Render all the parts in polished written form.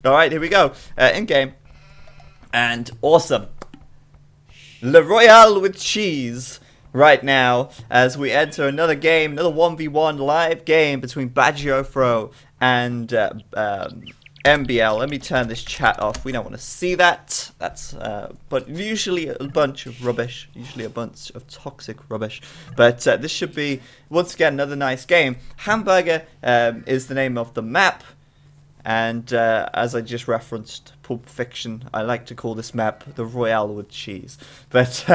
Alright, here we go. In-game. And awesome. Le Royale with cheese right now as we enter another game, another 1v1 live game between Bagiofro and MBL. Let me turn this chat off. We don't want to see that. That's but usually a bunch of rubbish, usually a bunch of toxic rubbish. But this should be once again another nice game. Hamburger is the name of the map, and as I just referenced Pulp Fiction, I like to call this map the Royale with cheese. But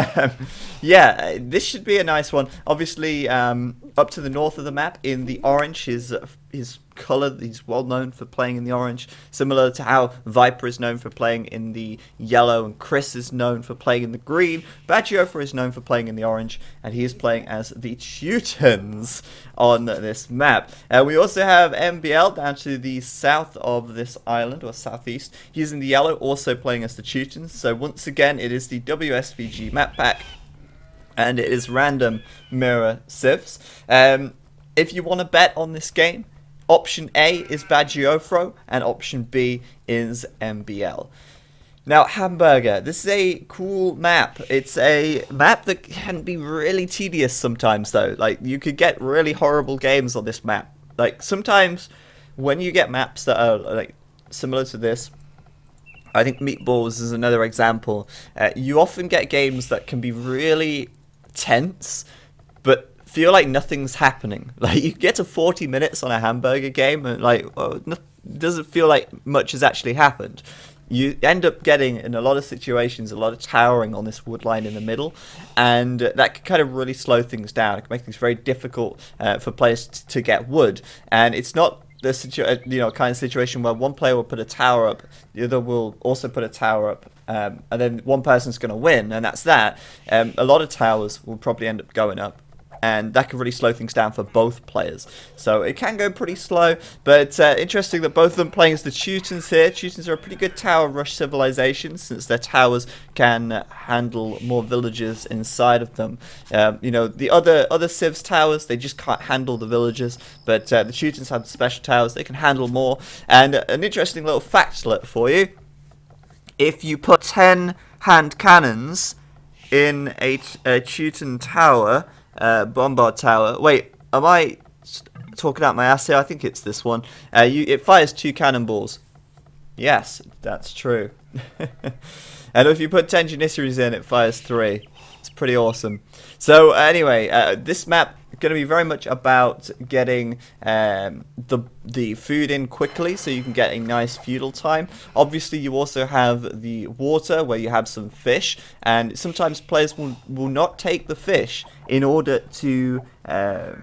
yeah, this should be a nice one. Obviously, up to the north of the map in the orange is his color. He's well known for playing in the orange, similar to how Viper is known for playing in the yellow and Chris is known for playing in the green. Bagiofro is known for playing in the orange, and he is playing as the Teutons on this map. We also have MBL down to the south of this island, or southeast. He's in the yellow, also playing as the Teutons. So once again, it is the WSVG map pack, and it is random mirror civs. If you want to bet on this game, option A is Bagiofro, and option B is MBL. Now, Hamburger, this is a cool map. It's a map that can be really tedious sometimes, though. Like, you could get really horrible games on this map. Like, sometimes when you get maps that are, like, similar to this, I think Meatballs is another example. You often get games that can be really tense, but feel like nothing's happening. Like, you get to 40 minutes on a Hamburger game and like, doesn't feel like much has actually happened. You end up getting, in a lot of situations, a lot of towering on this wood line in the middle, and that can kind of really slow things down. It can make things very difficult for players to get wood, and it's not the kind of situation where one player will put a tower up, the other will also put a tower up, and then one person's going to win, and that's that. A lot of towers will probably end up going up, and that can really slow things down for both players. So it can go pretty slow, but interesting that both of them playing as the Teutons here. Teutons are a pretty good tower rush civilization, since their towers can handle more villages inside of them. You know, the other civs towers, they just can't handle the villages, but the Teutons have special towers, they can handle more. And an interesting little factlet for you: if you put 10 hand cannons in a Teuton tower, bombard tower. Wait, am I talking out my ass here? I think it's this one. It fires 2 cannonballs. Yes, that's true. And if you put 10 Janissaries in, it fires 3. It's pretty awesome. So anyway, this map is going to be very much about getting the food in quickly, so you can get a nice feudal time. Obviously, you also have the water, where you have some fish, and sometimes players will not take the fish in order to have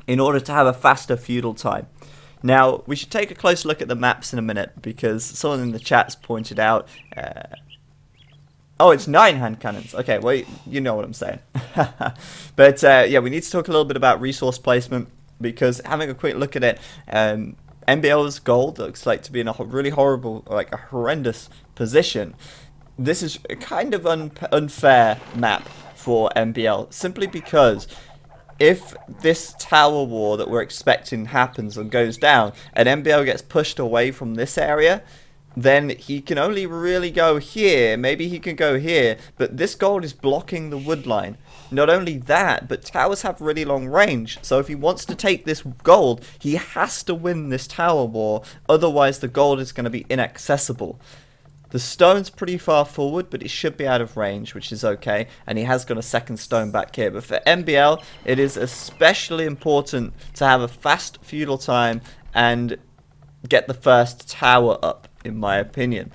a faster feudal time. Now, we should take a close look at the maps in a minute, because someone in the chat's pointed out. Oh, it's 9 hand cannons. Okay, well, you know what I'm saying. But yeah, we need to talk a little bit about resource placement, because having a quick look at it, MBL's gold looks like to be in a really horrible, like a horrendous position. This is a kind of unfair map for MBL, simply because if this tower war that we're expecting happens and goes down, and MBL gets pushed away from this area, then he can only really go here. Maybe he can go here, but this gold is blocking the wood line. Not only that, but towers have really long range, so if he wants to take this gold, he has to win this tower war, otherwise the gold is going to be inaccessible. The stone's pretty far forward, but it should be out of range, which is okay, and he has got a second stone back here. But for MBL, it is especially important to have a fast feudal time and get the first tower up, in my opinion.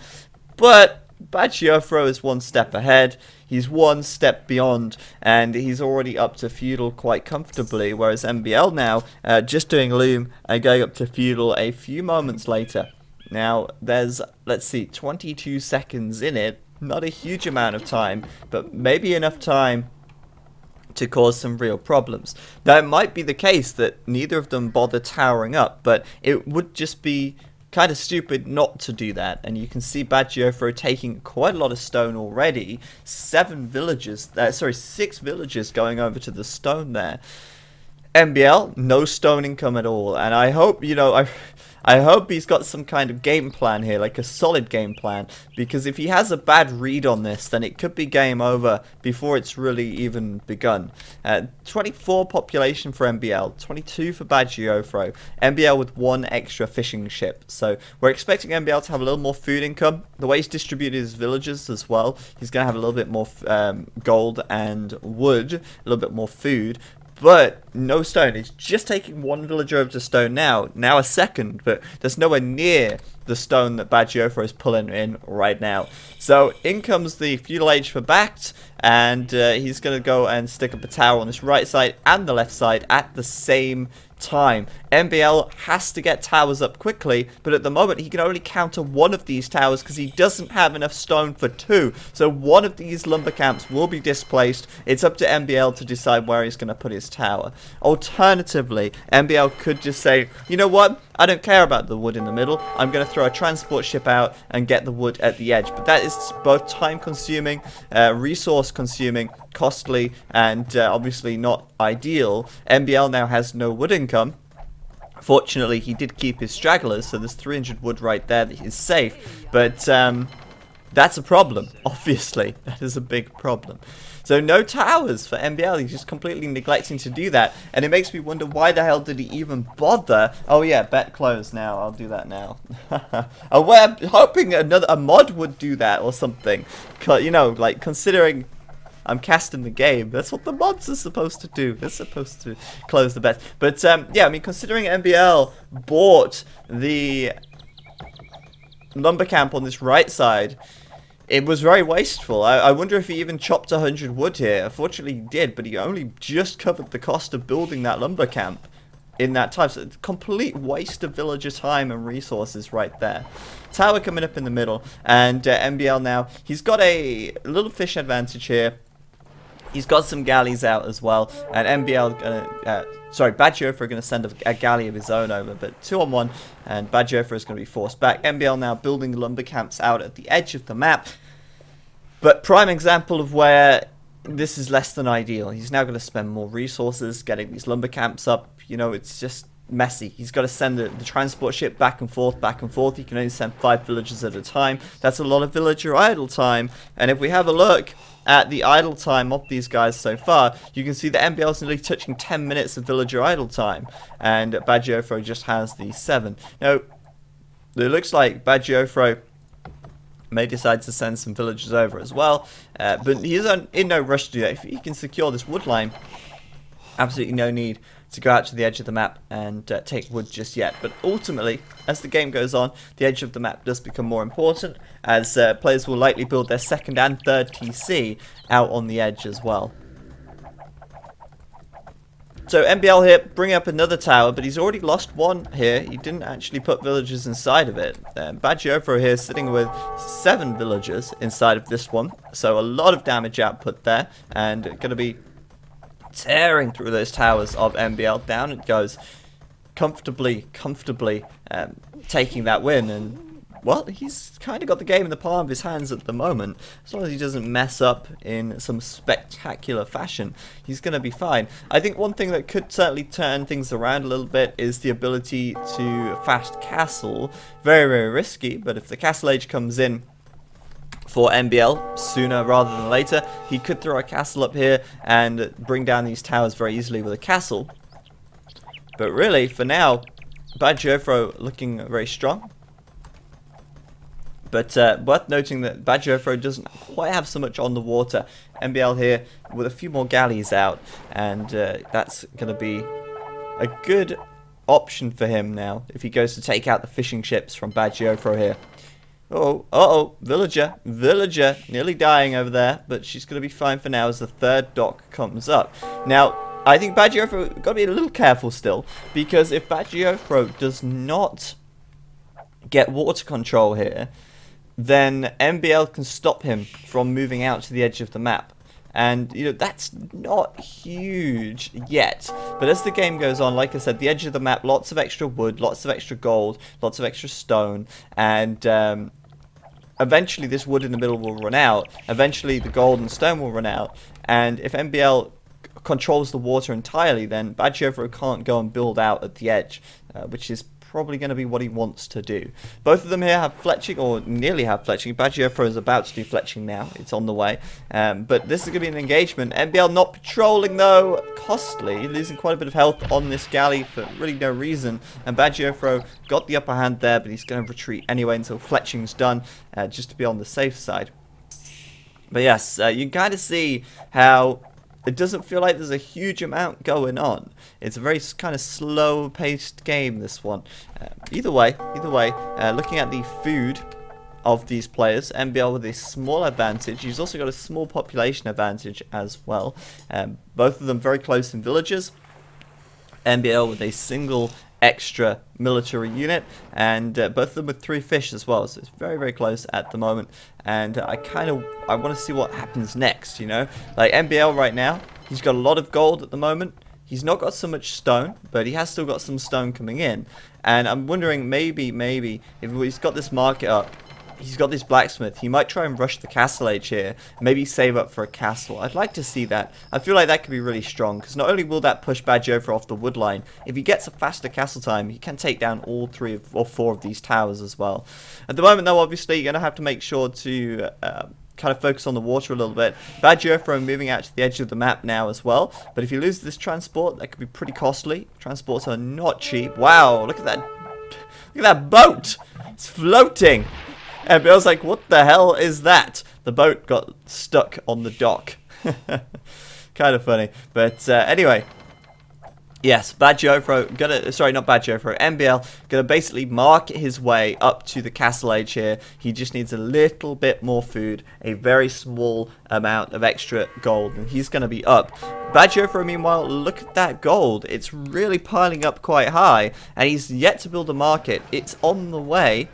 But Bagiofro is one step ahead. He's one step beyond, and he's already up to feudal quite comfortably, whereas MBL now just doing loom and going up to feudal a few moments later. Now, there's, let's see, 22 seconds in it. Not a huge amount of time, but maybe enough time to cause some real problems. Now, it might be the case that neither of them bother towering up, but it would just be kind of stupid not to do that. And you can see Bagiofro taking quite a lot of stone already. 6 villages going over to the stone there. MBL, no stone income at all. And I hope, you know, I I hope he's got some kind of game plan here, like a solid game plan, because if he has a bad read on this, then it could be game over before it's really even begun. 24 population for MBL, 22 for Bad Geofro, MBL with 1 extra fishing ship. So we're expecting MBL to have a little more food income. The way he's distributed his villagers as well, he's going to have a little bit more gold and wood, a little bit more food. But no stone. It's just taking 1 villager over to stone now a second, but there's nowhere near the stone that Bad Geofro is pulling in right now. So in comes the feudal age for Bact, and he's going to go and stick up a tower on this right side and the left side at the same time. MBL has to get towers up quickly, but at the moment he can only counter 1 of these towers because he doesn't have enough stone for 2. So 1 of these lumber camps will be displaced. It's up to MBL to decide where he's going to put his tower. Alternatively, MBL could just say, you know what, I don't care about the wood in the middle, I'm going to throw a transport ship out and get the wood at the edge. But that is both time consuming, resource consuming, costly, and obviously not ideal. MBL now has no wood income. Fortunately, he did keep his stragglers, so there's 300 wood right there that is safe. But that's a problem, obviously. That is a big problem. So no towers for MBL. He's just completely neglecting to do that. And it makes me wonder, why the hell did he even bother? Oh yeah, bet closed now. I'll do that now. We're hoping a mod would do that or something. You know, like considering I'm casting the game, that's what the mods are supposed to do. They're supposed to close the bet. But yeah, I mean, considering MBL bought the lumber camp on this right side, it was very wasteful. I wonder if he even chopped 100 wood here. Unfortunately he did, but he only just covered the cost of building that lumber camp in that time. So it's a complete waste of villager time and resources right there. Tower coming up in the middle, and MBL now, he's got a little fish advantage here. He's got some galleys out as well, and MBL Bad Geofro are going to send a galley of his own over, but 2-on-1, and Bad Geofro is going to be forced back. MBL now building lumber camps out at the edge of the map, but prime example of where this is less than ideal. He's now going to spend more resources getting these lumber camps up. You know, it's just messy. He's got to send the transport ship back and forth, back and forth. He can only send 5 villagers at a time. That's a lot of villager idle time, and if we have a look at the idle time of these guys so far, you can see that MBL is nearly touching 10 minutes of villager idle time, and Bad Geofro just has the 7. Now, it looks like Bad Geofro may decide to send some villagers over as well, but he's in no rush to do that. If he can secure this wood line, absolutely no need to go out to the edge of the map and take wood just yet. But ultimately, as the game goes on, the edge of the map does become more important, as players will likely build their 2nd and 3rd TC out on the edge as well. So MBL here, bring up another tower, but he's already lost 1 here. He didn't actually put villagers inside of it. Bad Geofro here sitting with 7 villagers inside of this one, so a lot of damage output there, and going to be tearing through those towers of MBL. Down it goes, comfortably taking that win. And well, he's kind of got the game in the palm of his hands at the moment. As long as he doesn't mess up in some spectacular fashion, he's going to be fine. I think one thing that could certainly turn things around a little bit is the ability to fast castle. Very, very risky, but if the castle age comes in for MBL sooner rather than later, he could throw a castle up here and bring down these towers very easily with a castle. But really, for now, Bad Geofro looking very strong. But worth noting that Bad Geofro doesn't quite have so much on the water. MBL here with a few more galleys out, and that's going to be a good option for him now if he goes to take out the fishing ships from Bad Geofro here. Uh-oh, villager, nearly dying over there, but she's going to be fine for now as the 3rd dock comes up. Now, I think Bad Geofro got to be a little careful still, because if Bad Geofro does not get water control here, then MBL can stop him from moving out to the edge of the map. And, you know, that's not huge yet. But as the game goes on, like I said, the edge of the map, lots of extra wood, lots of extra gold, lots of extra stone, and eventually this wood in the middle will run out. Eventually the gold and stone will run out. And if MBL controls the water entirely, then Bad Geofro can't go and build out at the edge, which is probably going to be what he wants to do. Both of them here have fletching, or nearly have fletching. Badgiofro is about to do fletching now. It's on the way. But this is going to be an engagement. NBL not patrolling, though. Costly. Losing quite a bit of health on this galley for really no reason. And Badgiofro got the upper hand there, but he's going to retreat anyway until fletching's done, just to be on the safe side. But yes, you can kind of see how it doesn't feel like there's a huge amount going on. It's a very kind of slow-paced game, this one. Either way, looking at the food of these players, NBL with a small advantage. He's also got a small population advantage as well. Both of them very close in villages. NBL with a single extra military unit, and both of them with 3 fish as well, so it's very, very close at the moment. And I want to see what happens next, you know. Like NBL right now, he's got a lot of gold at the moment. He's not got so much stone, but he has still got some stone coming in. And I'm wondering, maybe if he's got this market up, he's got this blacksmith, he might try and rush the castle age here, maybe save up for a castle. I'd like to see that. I feel like that could be really strong, because not only will that push Badgiofro off the wood line, if he gets a faster castle time, he can take down all 3 or 4 of these towers as well. At the moment, though, obviously, you're going to have to make sure to kind of focus on the water a little bit. Badgiofro moving out to the edge of the map now as well, but if you lose this transport, that could be pretty costly. Transports are not cheap. Wow, look at that. Look at that boat. It's floating. And Bill's like, what the hell is that? The boat got stuck on the dock. Kind of funny. But anyway. Yes, Badgiofro, sorry, not Badgiofro, NBL, gonna basically mark his way up to the castle age here. He just needs a little bit more food, a very small amount of extra gold, and he's gonna be up. Badgiofro, meanwhile, look at that gold. It's really piling up quite high, and he's yet to build a market. It's on the way,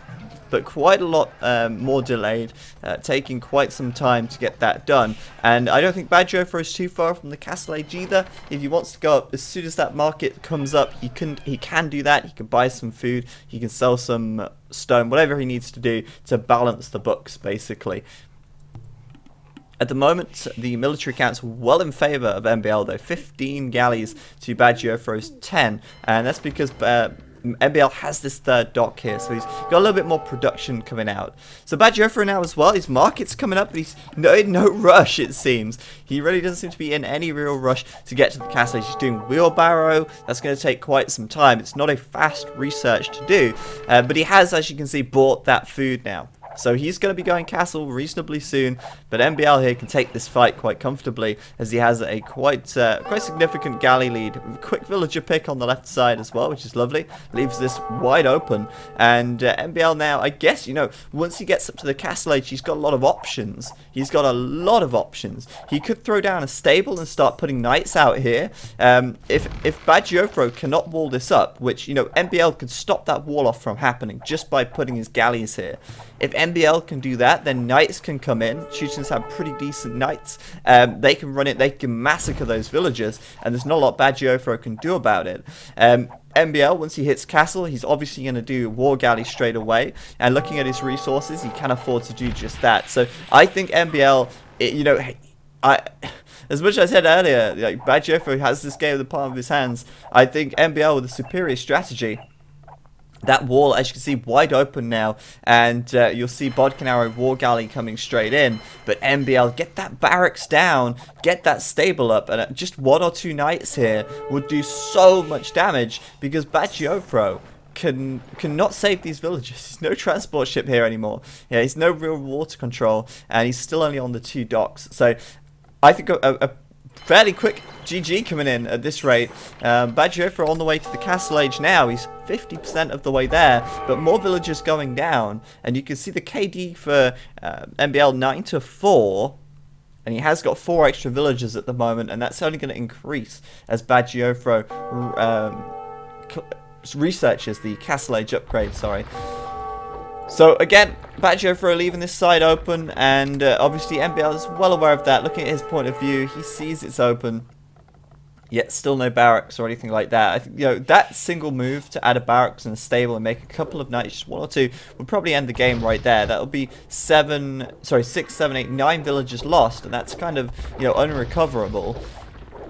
but quite a lot more delayed, taking quite some time to get that done. And I don't think Badgiofro is too far from the castle age either. If he wants to go up, as soon as that market comes up, he can do that. He can buy some food, he can sell some stone, whatever he needs to do to balance the books, basically. At the moment, the military count's well in favour of NBL, though. 15 galleys to Badgiofro's 10, and that's because NBL has this 3rd dock here, so he's got a little bit more production coming out. So Badgiofro now as well, his market's coming up, but he's in no rush, it seems. He really doesn't seem to be in any real rush to get to the castle. He's doing wheelbarrow. That's going to take quite some time. It's not a fast research to do, but he has, as you can see, bought that food now. So he's going to be going castle reasonably soon, but NBL here can take this fight quite comfortably, as he has a quite significant galley lead. Quick villager pick on the left side as well, which is lovely. Leaves this wide open, and NBL now, I guess, you know, once he gets up to the castle age, he's got a lot of options. He's got a lot of options. He could throw down a stable and start putting knights out here. If Badgiofro cannot wall this up, which, you know, NBL could stop that wall off from happening just by putting his galleys here. If NBL can do that, then knights can come in. Teutons have pretty decent knights. They can run it, they can massacre those villagers, and there's not a lot Badgiofro can do about it. NBL, once he hits castle, he's obviously going to do war galley straight away, and looking at his resources, he can afford to do just that. So I think NBL, you know, as much as I said earlier, like, Badgiofro has this game in the palm of his hands. I think NBL with a superior strategy. That wall, as you can see, wide open now, and you'll see Bodkin Arrow War Galley coming straight in. But NBL, get that barracks down, get that stable up, and just 1 or 2 knights here would do so much damage, because Badgiofro cannot save these villages. There's no transport ship here anymore. Yeah, he's no real water control, and he's still only on the 2 docks. So I think a fairly quick GG coming in at this rate. Badgiofro on the way to the castle age now. He's 50% of the way there, but more villagers going down, and you can see the KD for NBL 9-4, and he has got 4 extra villagers at the moment, and that's only going to increase as Badgiofro researches the castle age upgrade. So again, Badgiofro leaving this side open, and obviously NBL is well aware of that. Looking at his point of view, he sees it's open, yet still no barracks or anything like that. I think, you know, that single move to add a barracks and a stable and make a couple of knights, just 1 or 2, would probably end the game right there. That'll be 6, 7, 8, 9 villagers lost, and that's kind of, you know, unrecoverable.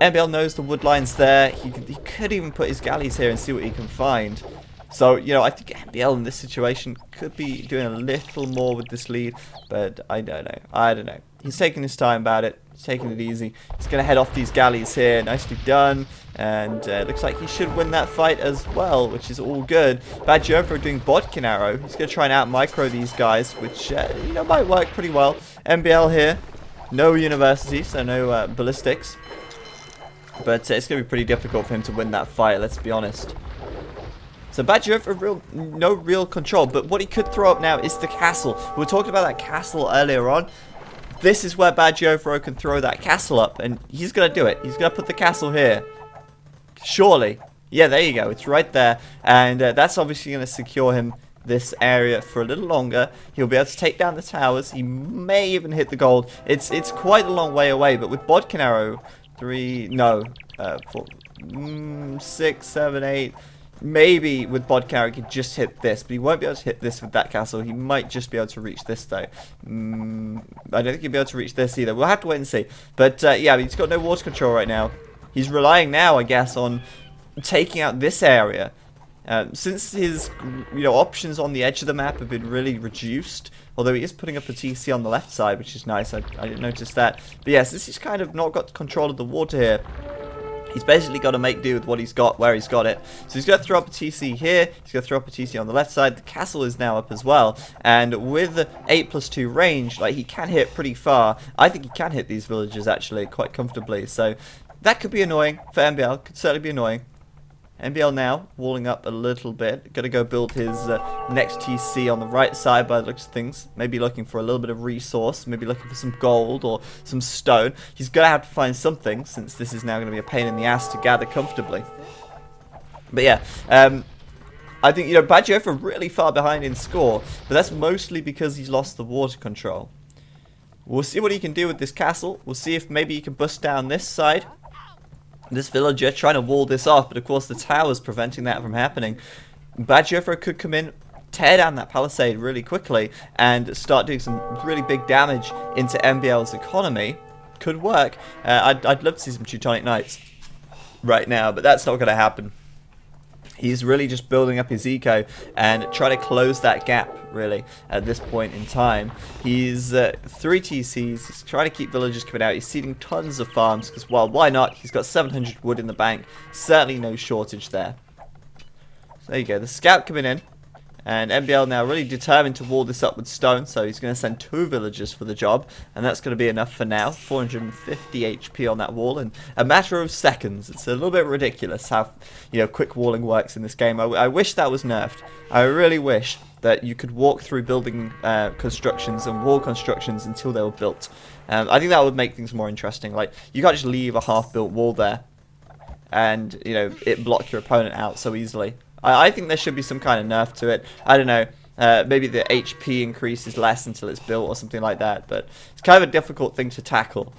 NBL knows the wood line's there. He could even put his galleys here and see what he can find. So, you know, I think MBL in this situation could be doing a little more with this lead, but I don't know. I don't know. He's taking his time about it. He's taking it easy. He's going to head off these galleys here. Nicely done. And looks like he should win that fight as well, which is all good. Badgerofro doing bodkin arrow. He's going to try and out-micro these guys, which, you know, might work pretty well. MBL here. No university, so no ballistics. But it's going to be pretty difficult for him to win that fight, let's be honest. So Badgerofro, no real control, but what he could throw up now is the castle. We were talking about that castle earlier on. This is where Badgerofro can throw that castle up, and he's going to do it. He's going to put the castle here. Surely. Yeah, there you go. It's right there, and that's obviously going to secure him this area for a little longer. He'll be able to take down the towers. He may even hit the gold. It's quite a long way away, but with bodkin arrow, 4, 6, 7, 8... Maybe with bodkin arrow he could just hit this, but he won't be able to hit this with that castle. He might just be able to reach this though. I don't think he'll be able to reach this either. We'll have to wait and see. But yeah, he's got no water control right now. He's relying now, I guess, on taking out this area. Since his options on the edge of the map have been really reduced, although he is putting up a TC on the left side, which is nice. I didn't notice that. But yes, this is kind of not got control of the water here. He's basically got to make do with what he's got, where he's got it. So he's going to throw up a TC here. He's going to throw up a TC on the left side. The castle is now up as well. And with 8+2 range, like, he can hit pretty far. I think he can hit these villages, actually, quite comfortably. So that could be annoying for MBL. Could certainly be annoying. MBL now walling up a little bit. Going to go build his next TC on the right side by the looks of things. Maybe looking for a little bit of resource. Maybe looking for some gold or some stone. He's going to have to find something, since this is now going to be a pain in the ass to gather comfortably. But yeah, I think, Badgerofro really far behind in score. But that's mostly because he's lost the water control. We'll see what he can do with this castle. We'll see if maybe he can bust down this side. This villager trying to wall this off, but of course the tower's preventing that from happening. Badgerofro could come in, tear down that palisade really quickly, and start doing some really big damage into MBL's economy. Could work. I'd love to see some Teutonic Knights right now, but that's not going to happen. He's really just building up his eco and trying to close that gap, really, at this point in time. He's 3 TCs. He's trying to keep villagers coming out. He's seeding tons of farms because, well, why not? He's got 700 wood in the bank. Certainly no shortage there. So there you go. The scout coming in. And MBL now really determined to wall this up with stone, so he's going to send 2 villagers for the job, and that's going to be enough for now. 450 HP on that wall in a matter of seconds. It's a little bit ridiculous how quick walling works in this game. I wish that was nerfed. I really wish that you could walk through building constructions and wall constructions until they were built. I think that would make things more interesting. Like, you can't just leave a half-built wall there and it block your opponent out so easily. I think there should be some kind of nerf to it. I don't know. Maybe the HP increase is less until it's built or something like that. But it's kind of a difficult thing to tackle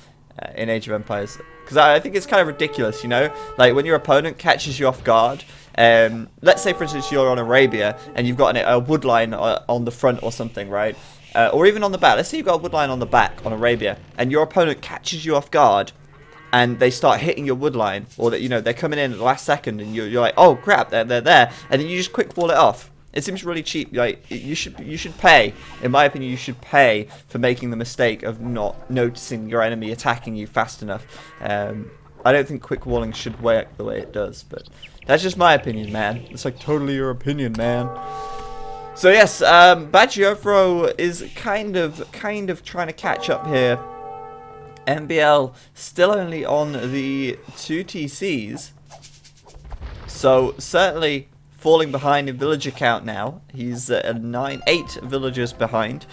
in Age of Empires. Because I think it's kind of ridiculous, Like, when your opponent catches you off guard. Let's say, for instance, you're on Arabia and you've got a wood line on the front or something, right? Or even on the back. Let's say you've got a wood line on the back on Arabia. And your opponent catches you off guard. And they start hitting your wood line, or that they're coming in at the last second, and you're like, oh crap, they're there, and then you just quick wall it off. It seems really cheap. Like, you should pay, in my opinion, you should pay for making the mistake of not noticing your enemy attacking you fast enough. I don't think quick walling should work the way it does, but that's just my opinion, man. It's like totally your opinion, man. So yes, Badgerofro is kind of trying to catch up here. MBL still only on the 2 TCs, so certainly falling behind in villager count now. He's 8 villagers behind.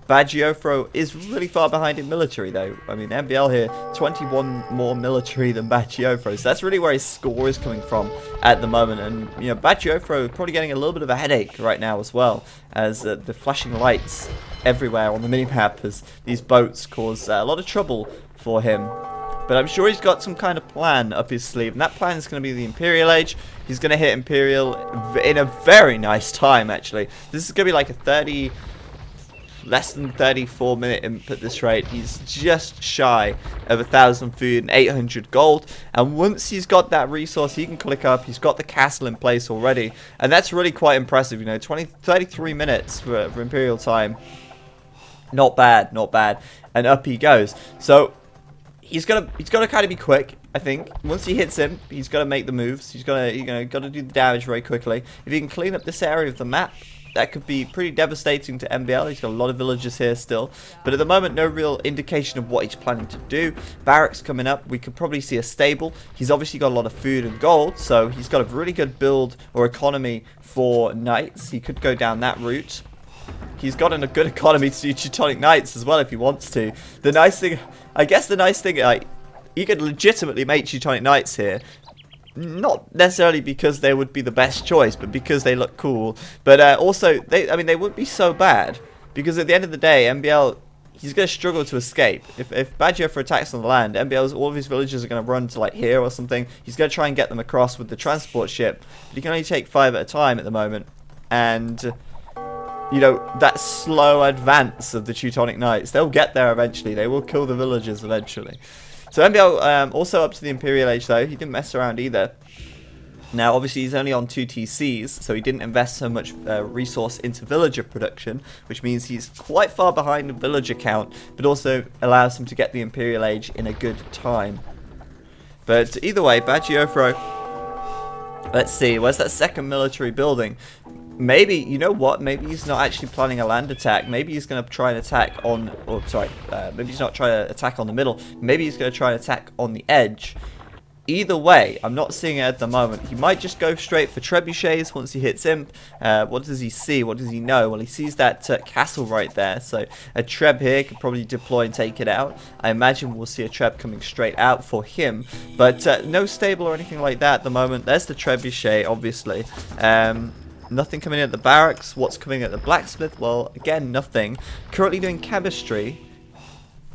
Badgerofro is really far behind in military though. I mean, MBL here, 21 more military than Badgerofro, so that's really where his score is coming from at the moment. And Badgerofro probably getting a little bit of a headache right now as well, as the flashing lights everywhere on the minimap as these boats cause a lot of trouble for him. But I'm sure he's got some kind of plan up his sleeve, and that plan is going to be the Imperial Age. He's going to hit Imperial in a very nice time, actually. This is going to be like a 30 less than 34-minute input this rate. He's just shy of 1,000 food and 800 gold. And once he's got that resource, he can click up. He's got the castle in place already. And that's really quite impressive, you know, 33 minutes for Imperial time. Not bad, not bad. And up he goes. So he's got to kind of be quick, I think. Once he hits him, he's got to make the moves. He's got to do the damage very quickly. If he can clean up this area of the map, that could be pretty devastating to MBL. He's got a lot of villagers here still. But at the moment, no real indication of what he's planning to do. Barracks coming up. We could probably see a stable. He's obviously got a lot of food and gold. So he's got a really good build or economy for knights. He could go down that route. He's got a good economy to do Teutonic Knights as well if he wants to. The nice thing, I guess the nice thing, like, you could legitimately make Teutonic Knights here. Not necessarily because they would be the best choice, but because they look cool. But also, they wouldn't be so bad. Because at the end of the day, MBL, he's going to struggle to escape. If Bad Joffre attacks on the land, MBL's, all of his villagers are going to run to like here or something. He's going to try and get them across with the transport ship. But he can only take 5 at a time at the moment. And, you know, that slow advance of the Teutonic Knights, they'll get there eventually. They will kill the villagers eventually. So MBL also up to the Imperial Age though. He didn't mess around either. Now obviously he's only on 2 TCs, so he didn't invest so much resource into villager production, which means he's quite far behind the villager count, but also allows him to get the Imperial Age in a good time. But either way, Bad Joffre, let's see, where's that second military building? Maybe, you know what, maybe he's not actually planning a land attack. Maybe he's going to try and attack on, or sorry, maybe he's not trying to attack on the middle. Maybe he's going to try and attack on the edge. Either way, I'm not seeing it at the moment. He might just go straight for trebuchets once he hits Imp. What does he see? What does he know? Well, he sees that castle right there. So a treb here could probably deploy and take it out. I imagine we'll see a treb coming straight out for him. But no stable or anything like that at the moment. There's the trebuchet, obviously. Nothing coming in at the barracks. What's coming at the blacksmith? Well, again, nothing. Currently doing chemistry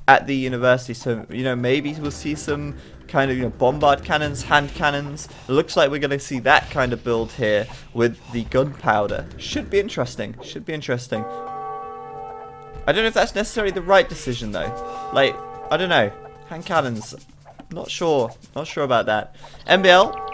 at the university, so, you know, maybe we'll see some kind of, you know, bombard cannons, hand cannons. It looks like we're going to see that kind of build here with the gunpowder. Should be interesting. Should be interesting. I don't know if that's necessarily the right decision, though. Like, I don't know. Hand cannons. Not sure. Not sure about that. MBL.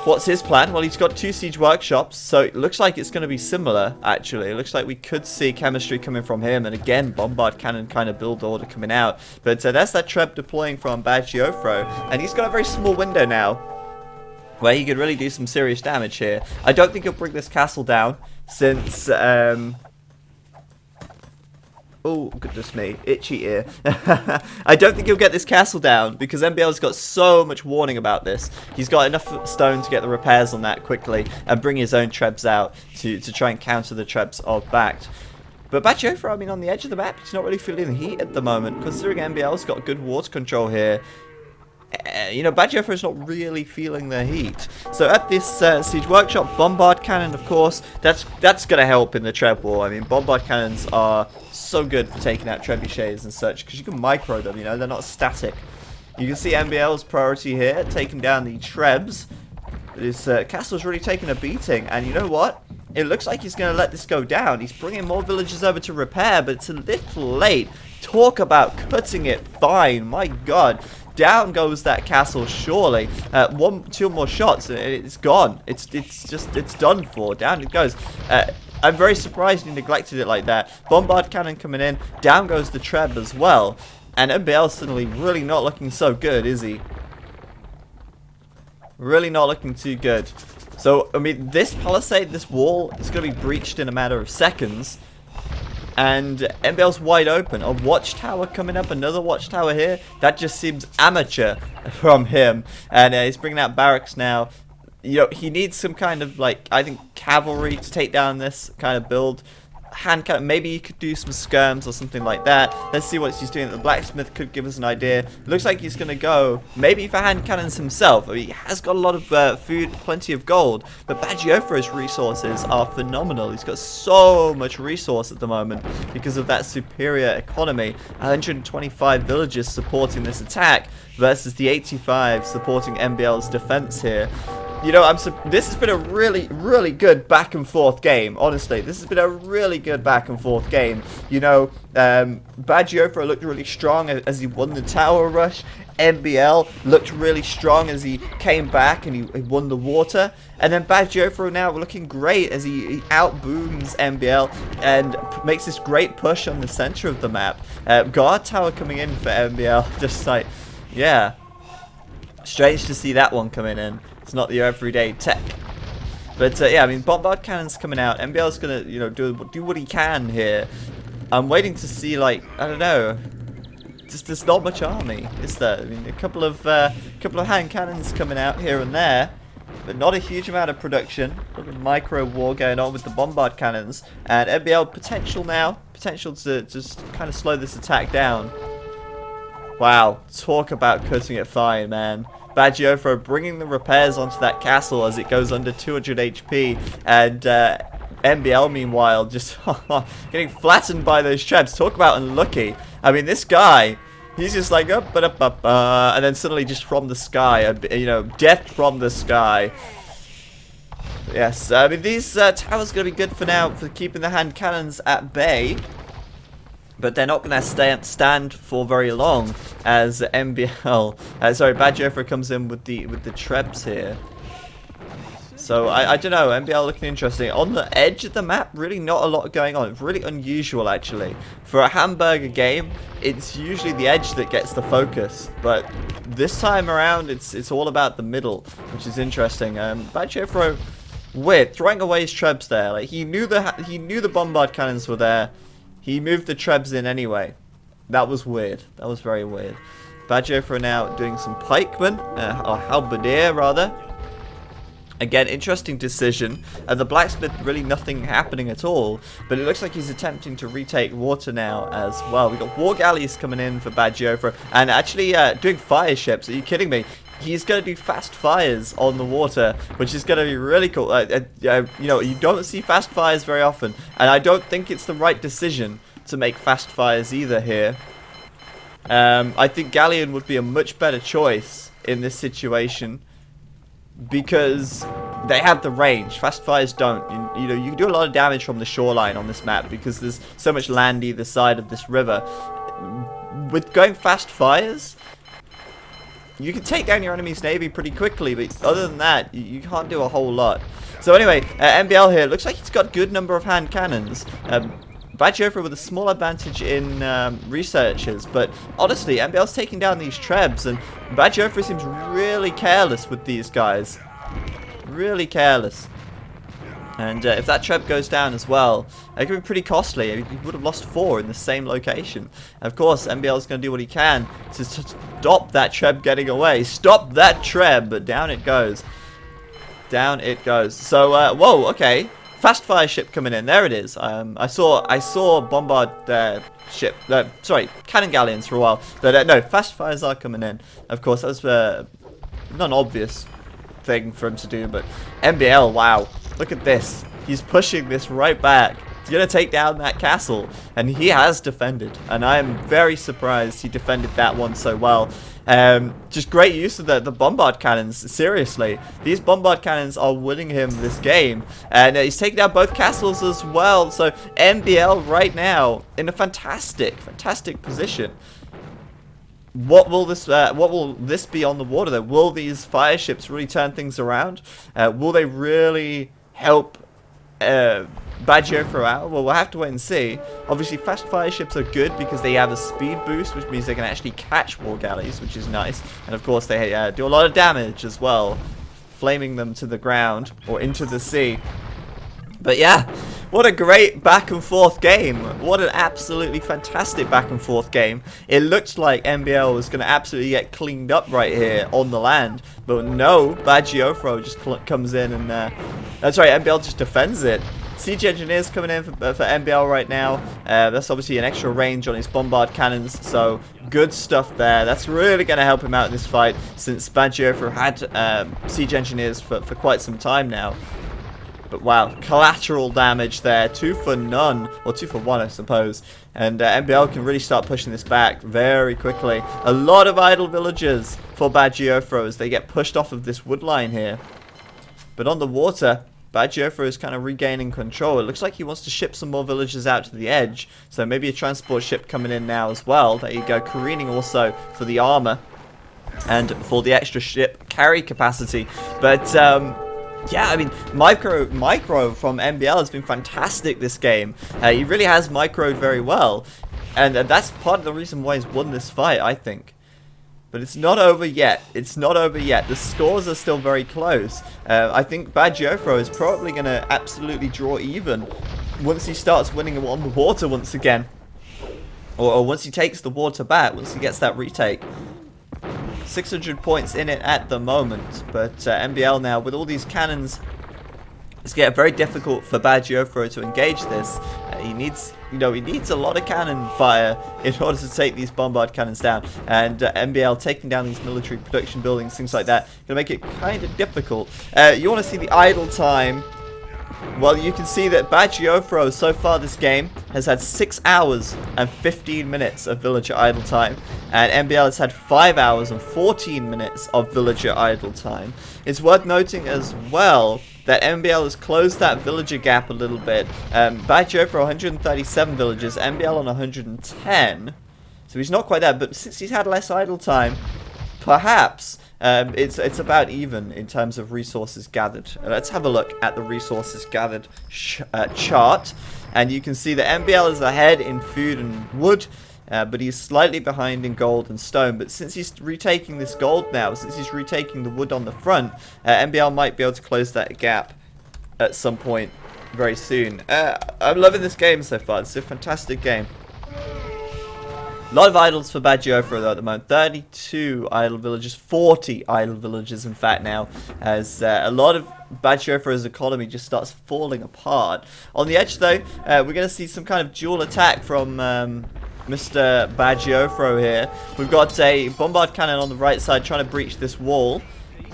What's his plan? Well, he's got 2 siege workshops, so it looks like it's going to be similar, actually. It looks like we could see chemistry coming from him, and again, bombard cannon kind of build order coming out. But that's that treb deploying from Bad Joffre, and he's got a very small window now where he could really do some serious damage here. I don't think he'll bring this castle down, since, oh, goodness me. Itchy ear. I don't think he'll get this castle down because MBL's got so much warning about this. He's got enough stone to get the repairs on that quickly and bring his own trebs out to try and counter the trebs of Backed. But Bad Joffre, I mean, on the edge of the map, he's not really feeling the heat at the moment. Considering MBL's got good water control here, you know, Bad Joffre is not really feeling the heat. So at this siege workshop, bombard cannon, of course, that's going to help in the treb war. I mean, bombard cannons are so good for taking out trebuchets and such, because you can micro them, you know, they're not static. You can see MBL's priority here, taking down the trebs. This castle's really taking a beating, and you know what? It looks like he's going to let this go down. He's bringing more villagers over to repair, but it's a little late. Talk about cutting it fine, my god. Down goes that castle, surely. 2 more shots, and it's gone. It's done for. Down it goes. I'm very surprised he neglected it like that. Bombard cannon coming in. Down goes the treb as well. And MBL suddenly really not looking so good, is he? Really not looking too good. So, I mean, this palisade, this wall, is going to be breached in a matter of seconds. And MBL's wide open. A watchtower coming up, another watchtower here. That just seems amateur from him. And he's bringing out barracks now. You know, he needs some kind of, like, I think, cavalry to take down this kind of build. Hand cannon, maybe he could do some skirms or something like that. Let's see what he's doing. The blacksmith could give us an idea. Looks like he's going to go maybe for hand cannons himself. I mean, he has got a lot of food, plenty of gold, but Bad Joffre's resources are phenomenal. He's got so much resource at the moment because of that superior economy. 125 villagers supporting this attack versus the 85 supporting MBL's defense here. you know, this has been a really, really good back and forth game. Honestly, this has been a really good back and forth game. You know, Badgiofro looked really strong as he won the tower rush. MBL looked really strong as he came back and he won the water. And then Badgiofro now looking great as he outbooms MBL and makes this great push on the center of the map. Guard tower coming in for MBL, just like, yeah. Strange to see that one coming in. It's not your everyday tech. But yeah, I mean, bombard cannons coming out. MBL's gonna, you know, do what he can here. I'm waiting to see, like, I don't know. Just there's not much army, is there? I mean, a couple of hand cannons coming out here and there, but not a huge amount of production. A little micro war going on with the bombard cannons, and MBL potential to just kind of slow this attack down. Wow, talk about cutting it fine, man. Badgiofro bringing the repairs onto that castle as it goes under 200 HP, and MBL meanwhile just getting flattened by those trebs. Talk about unlucky. I mean, this guy, he's just like up, and then suddenly just from the sky, you know, death from the sky. Yes, I mean, these towers are going to be good for now for keeping the hand cannons at bay. But they're not going to stand for very long as Badgiofro comes in with the trebs here. So I don't know, MBL looking interesting. On the edge of the map, really not a lot going on. It's really unusual actually. For a Hamburger game, it's usually the edge that gets the focus. But this time around, it's all about the middle, which is interesting. Badgiofro weird, throwing away his trebs there. Like he knew the bombard cannons were there. He moved the trebs in anyway. That was weird. That was very weird. Badgiofro now doing some pikemen, or halberdier rather. Again, interesting decision. The blacksmith, really nothing happening at all. But it looks like he's attempting to retake water now as well. We've got war galleys coming in for Badgiofro. And actually doing fire ships. Are you kidding me? He's going to do fast fires on the water, which is going to be really cool. You know, you don't see fast fires very often, and I don't think it's the right decision to make fast fires either here. I think Galleon would be a much better choice in this situation because they have the range. Fast fires don't. You know, you can do a lot of damage from the shoreline on this map because there's so much land either side of this river. With going fast fires, you can take down your enemy's navy pretty quickly, but other than that, you can't do a whole lot. So anyway, MBL here, looks like he's got a good number of hand cannons. Badgiofro with a small advantage in researchers, but honestly, MBL's taking down these trebs, and Badgiofro seems really careless with these guys. Really careless. And if that treb goes down as well, it could be pretty costly. I mean, he would have lost 4 in the same location. And of course, MBL is going to do what he can to stop that treb getting away. Stop that treb, but down it goes. Down it goes. So, whoa, okay. Fast fire ship coming in. There it is. I saw bombard ship. Sorry, cannon galleons for a while. But no, fast fires are coming in. Of course, that was not an obvious thing for him to do, but MBL, wow. Look at this. He's pushing this right back. He's going to take down that castle. And he has defended. And I am very surprised he defended that one so well. Just great use of the bombard cannons. Seriously. These bombard cannons are winning him this game. And he's taking down both castles as well. So MBL right now in a fantastic position. What will this be on the water though? Will these fire ships really turn things around? Will they really help Badgiofro out? Well, we'll have to wait and see. Obviously, fast fire ships are good because they have a speed boost, which means they can actually catch war galleys, which is nice. And of course, they do a lot of damage as well, flaming them to the ground or into the sea. But yeah, what a great back and forth game. What an absolutely fantastic back and forth game. It looked like MBL was going to absolutely get cleaned up right here on the land. But no, Badgiofro just comes in and... that's right, MBL just defends it. Siege Engineers coming in for MBL right now. That's obviously an extra range on his bombard cannons, so good stuff there. That's really going to help him out in this fight since Badgiofro had Siege Engineers for quite some time now. But wow, collateral damage there, 2 for none, or 2 for 1 I suppose. And MBL can really start pushing this back very quickly. A lot of idle villagers for Badgiofro as they get pushed off of this wood line here. But on the water, Bad Geofro is kind of regaining control. It looks like he wants to ship some more villagers out to the edge. So maybe a transport ship coming in now as well. There you go, careening also for the armor and for the extra ship carry capacity. But yeah, I mean, Micro from MBL has been fantastic this game. He really has microed very well. And that's part of the reason why he's won this fight, I think. But it's not over yet. It's not over yet. The scores are still very close. I think Bad Geofro is probably going to absolutely draw even once he starts winning on the water once again. Or once he takes the water back, once he gets that retake. 600 points in it at the moment. But MBL now, with all these cannons, it's getting very difficult for Bad Geofro to engage this. He needs, he needs a lot of cannon fire in order to take these bombard cannons down. And MBL taking down these military production buildings, things like that, gonna make it kind of difficult. You want to see the idle time? Well, you can see that Bad Geofro so far this game has had 6 hours and 15 minutes of villager idle time, and MBL has had 5 hours and 14 minutes of villager idle time. It's worth noting as well that MBL has closed that villager gap a little bit. Bad Geofro 137 villagers, MBL on 110, so he's not quite there, but since he's had less idle time, perhaps it's about even in terms of resources gathered. Let's have a look at the resources gathered chart, and you can see that MBL is ahead in food and wood, but he's slightly behind in gold and stone. But since he's retaking this gold now, since he's retaking the wood on the front, MBL might be able to close that gap at some point very soon. I'm loving this game so far. It's a fantastic game. A lot of idols for Bad Geofro though at the moment. 32 idle villagers, 40 idle villagers in fact now, as a lot of Bad Geofro's economy just starts falling apart. On the edge though, we're going to see some kind of dual attack from Mr. Bad Geofro here. We've got a bombard cannon on the right side trying to breach this wall.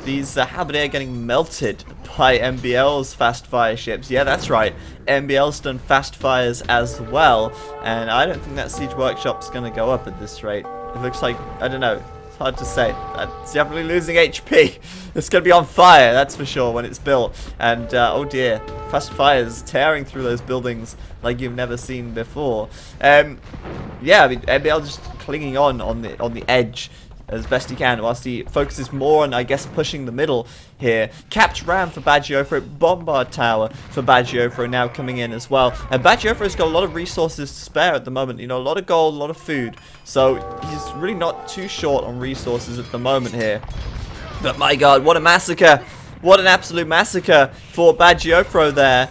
These Hamburger getting melted by MBL's fast fire ships. Yeah, that's right. MBL's done fast fires as well. And I don't think that siege workshop's going to go up at this rate. It looks like, I don't know. It's hard to say. It's definitely losing HP. It's going to be on fire, that's for sure, when it's built. And, oh dear, fast fires tearing through those buildings like you've never seen before. Yeah, I mean, MBL just clinging on the edge as best he can, whilst he focuses more on, I guess, pushing the middle here. Capped ram for Bad Geofro, bombard tower for Bad Geofro now coming in as well. And Bad Geofro's got a lot of resources to spare at the moment, a lot of gold, a lot of food. So he's really not too short on resources at the moment here. But my god, what a massacre! What an absolute massacre for Bad Geofro there.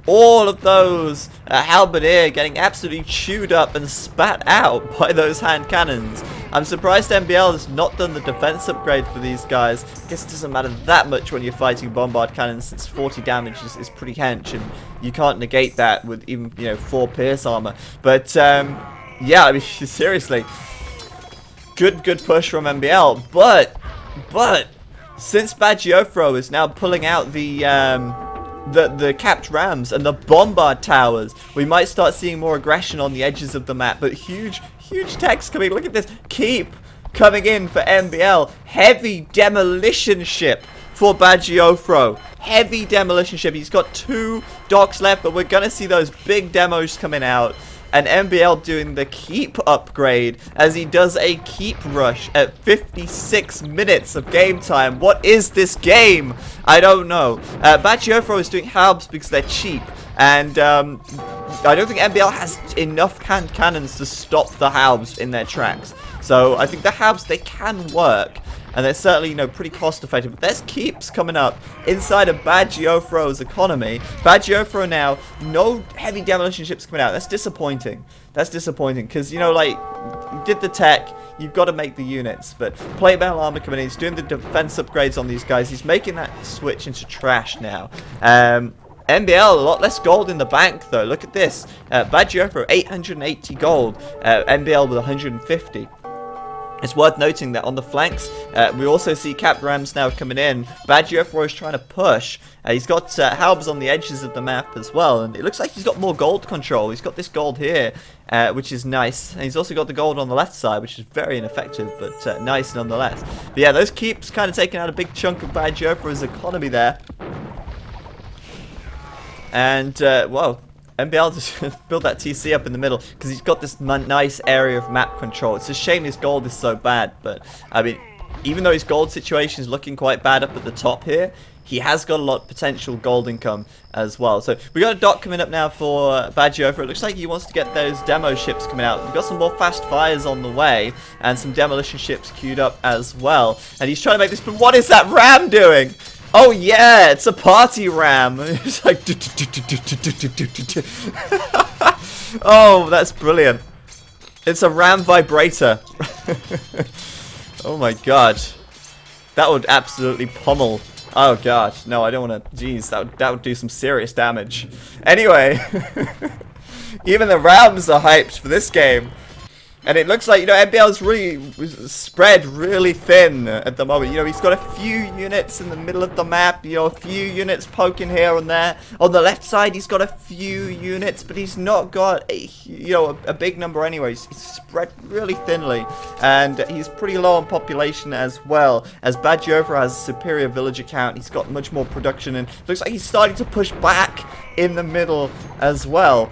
All of those halberdier getting absolutely chewed up and spat out by those hand cannons. I'm surprised MBL has not done the defense upgrade for these guys. I guess it doesn't matter that much when you're fighting bombard cannons, since 40 damage is pretty hench, and you can't negate that with even 4 pierce armor. But yeah, I mean, seriously, good push from MBL. But since Bad Geofro is now pulling out the capped rams and the bombard towers, we might start seeing more aggression on the edges of the map. But huge text coming. Look at this keep coming in for MBL. Heavy demolition ship for Bad Geofro. Heavy demolition ship. He's got 2 docks left, but we're gonna see those big demos coming out. And MBL doing the keep upgrade as he does a keep rush at 56 minutes of game time. What is this game? I don't know. Bad Geofro is doing halbs because they're cheap. And I don't think MBL has enough hand cannons to stop the halbs in their tracks. So I think the halbs, they can work. And they're certainly, pretty cost effective. But there's keeps coming up inside of Bad Geofro's economy. Bad Geofro now, no heavy demolition ships coming out. That's disappointing. That's disappointing. Because, like, you did the tech, you've got to make the units. But plate mail armor coming in, he's doing the defense upgrades on these guys. He's making that switch into trash now. MBL, a lot less gold in the bank, though. Look at this. Bad Geofro, 880 gold. MBL with 150. It's worth noting that on the flanks, we also see capped rams now coming in. Bad Geofro is trying to push. He's got halbs on the edges of the map as well, and it looks like he's got more gold control. He's got this gold here, which is nice, and he's also got the gold on the left side, which is very ineffective, but nice nonetheless. But yeah, those keeps kind of taking out a big chunk of Bad Geofro's economy there. And, well, MBL just built that TC up in the middle because he's got this nice area of map control. It's a shame his gold is so bad, but, I mean, even though his gold situation is looking quite bad up at the top here, he has got a lot of potential gold income as well. So we got a dock coming up now for Badgiofra. It looks like he wants to get those demo ships coming out. We've got some more fast fires on the way and some demolition ships queued up as well. And he's trying to make this, but what is that ram doing? Oh yeah, it's a party ram. It's like oh, that's brilliant. It's a ram vibrator. Oh my god. That would absolutely pummel. Oh gosh, no, I don't want to. Jeez, that would do some serious damage. Anyway, even the Rams are hyped for this game, and it looks like, you know, MBL's really spread really thin at the moment. You know, he's got a few units in the middle of the map. You know, a few units poking here and there. On the left side, he's got a few units, but he's not got a big number anyways. He's spread really thinly, and he's pretty low on population as well. As Badgiofra has a superior villager count, he's got much more production, and looks like he's starting to push back in the middle as well.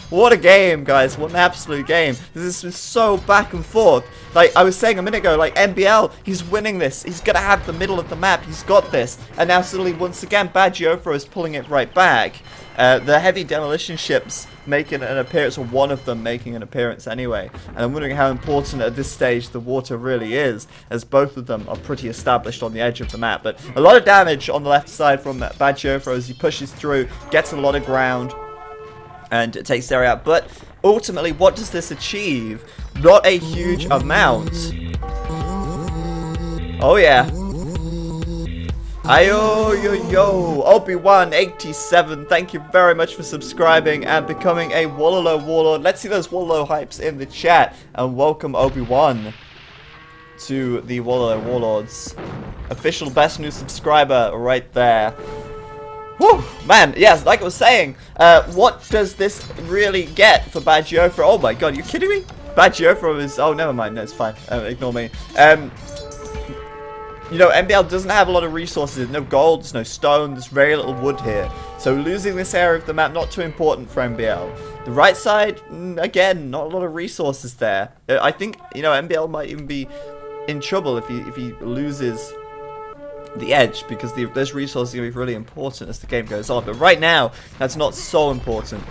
What a game, guys. What an absolute game. This is so back and forth. Like I was saying a minute ago, like MBL, he's winning this. He's going to have the middle of the map. He's got this. And now suddenly, once again, Badgiofra is pulling it right back. The heavy demolition ships making an appearance, or one of them making an appearance anyway. And I'm wondering how important at this stage the water really is, as both of them are pretty established on the edge of the map. But a lot of damage on the left side from Badgiofra as he pushes through, gets a lot of ground, and it takes the area out. But ultimately, what does this achieve? Not a huge amount. Oh yeah. Ayo yo yo. Obi-Wan87, thank you very much for subscribing and becoming a Wololo Warlord. Let's see those Wololo hypes in the chat. And welcome Obi-Wan to the Wololo Warlords. Official best new subscriber right there. Whew, man, yes, like I was saying, what does this really get for Badgiofra? Oh my god, you kidding me? Badgiofra is... Oh, never mind, no, it's fine. Ignore me. You know, MBL doesn't have a lot of resources. There's no gold, there's no stone, there's very little wood here. So losing this area of the map, not too important for MBL. The right side, again, not a lot of resources there. I think, you know, MBL might even be in trouble if he loses the edge, because those resources are going to be really important as the game goes on. But right now, that's not so important.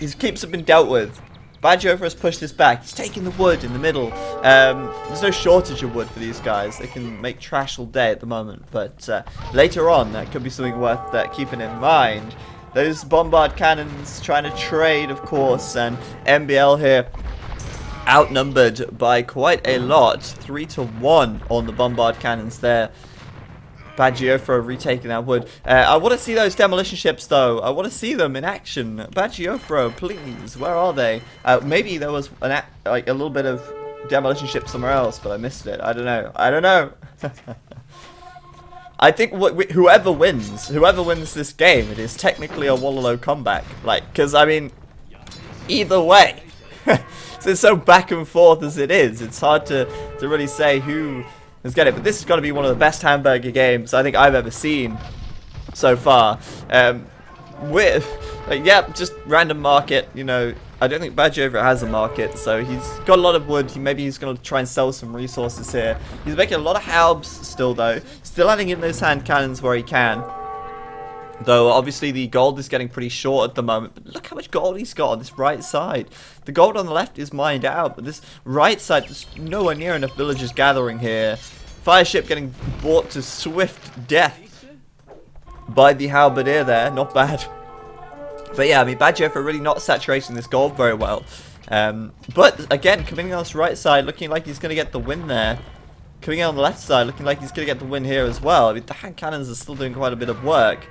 His keeps have been dealt with. Badgiofra has pushed this back. He's taking the wood in the middle. There's no shortage of wood for these guys. They can make trash all day at the moment. But later on, that could be something worth keeping in mind. Those bombard cannons trying to trade, of course. And MBL here outnumbered by quite a lot. 3-1 on the bombard cannons there. Badgiofra retaking that wood. I want to see those demolition ships, though. I want to see them in action. Badgiofra, please. Where are they? Maybe there was like a little bit of demolition ship somewhere else, but I missed it. I don't know. I don't know. I think whoever wins this game, it is technically a Wololo comeback. Like, because I mean, either way, so it's so back and forth as it is. It's hard to really say who. Let's get it, but this has got to be one of the best Hamburger games I think I've ever seen so far. Yeah, just random market, you know. I don't think Badgiofra has a market, so he's got a lot of wood. Maybe he's going to try and sell some resources here. He's making a lot of halbs still, though. Still adding in those hand cannons where he can. Though, obviously, the gold is getting pretty short at the moment. But look how much gold he's got on this right side. The gold on the left is mined out, but this right side, there's nowhere near enough villagers gathering here. Fire ship getting brought to swift death by the halberdier there. Not bad. But yeah, I mean, Badgiofra really not saturating this gold very well. But, again, coming in on this right side, looking like he's going to get the win there. Coming in on the left side, looking like he's going to get the win here as well. I mean, the hand cannons are still doing quite a bit of work.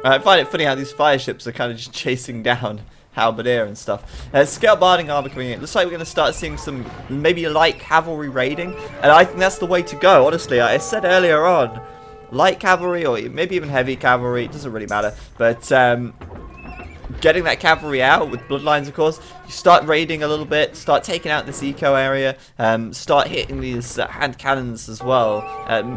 I find it funny how these fire ships are kind of just chasing down halberdier and stuff. Scale barding armor coming in. Looks like we're going to start seeing some maybe light cavalry raiding, and I think that's the way to go. Honestly, I said earlier on, light cavalry or maybe even heavy cavalry. It doesn't really matter, but getting that cavalry out with bloodlines, of course. You start raiding a little bit, start taking out this eco area, start hitting these hand cannons as well.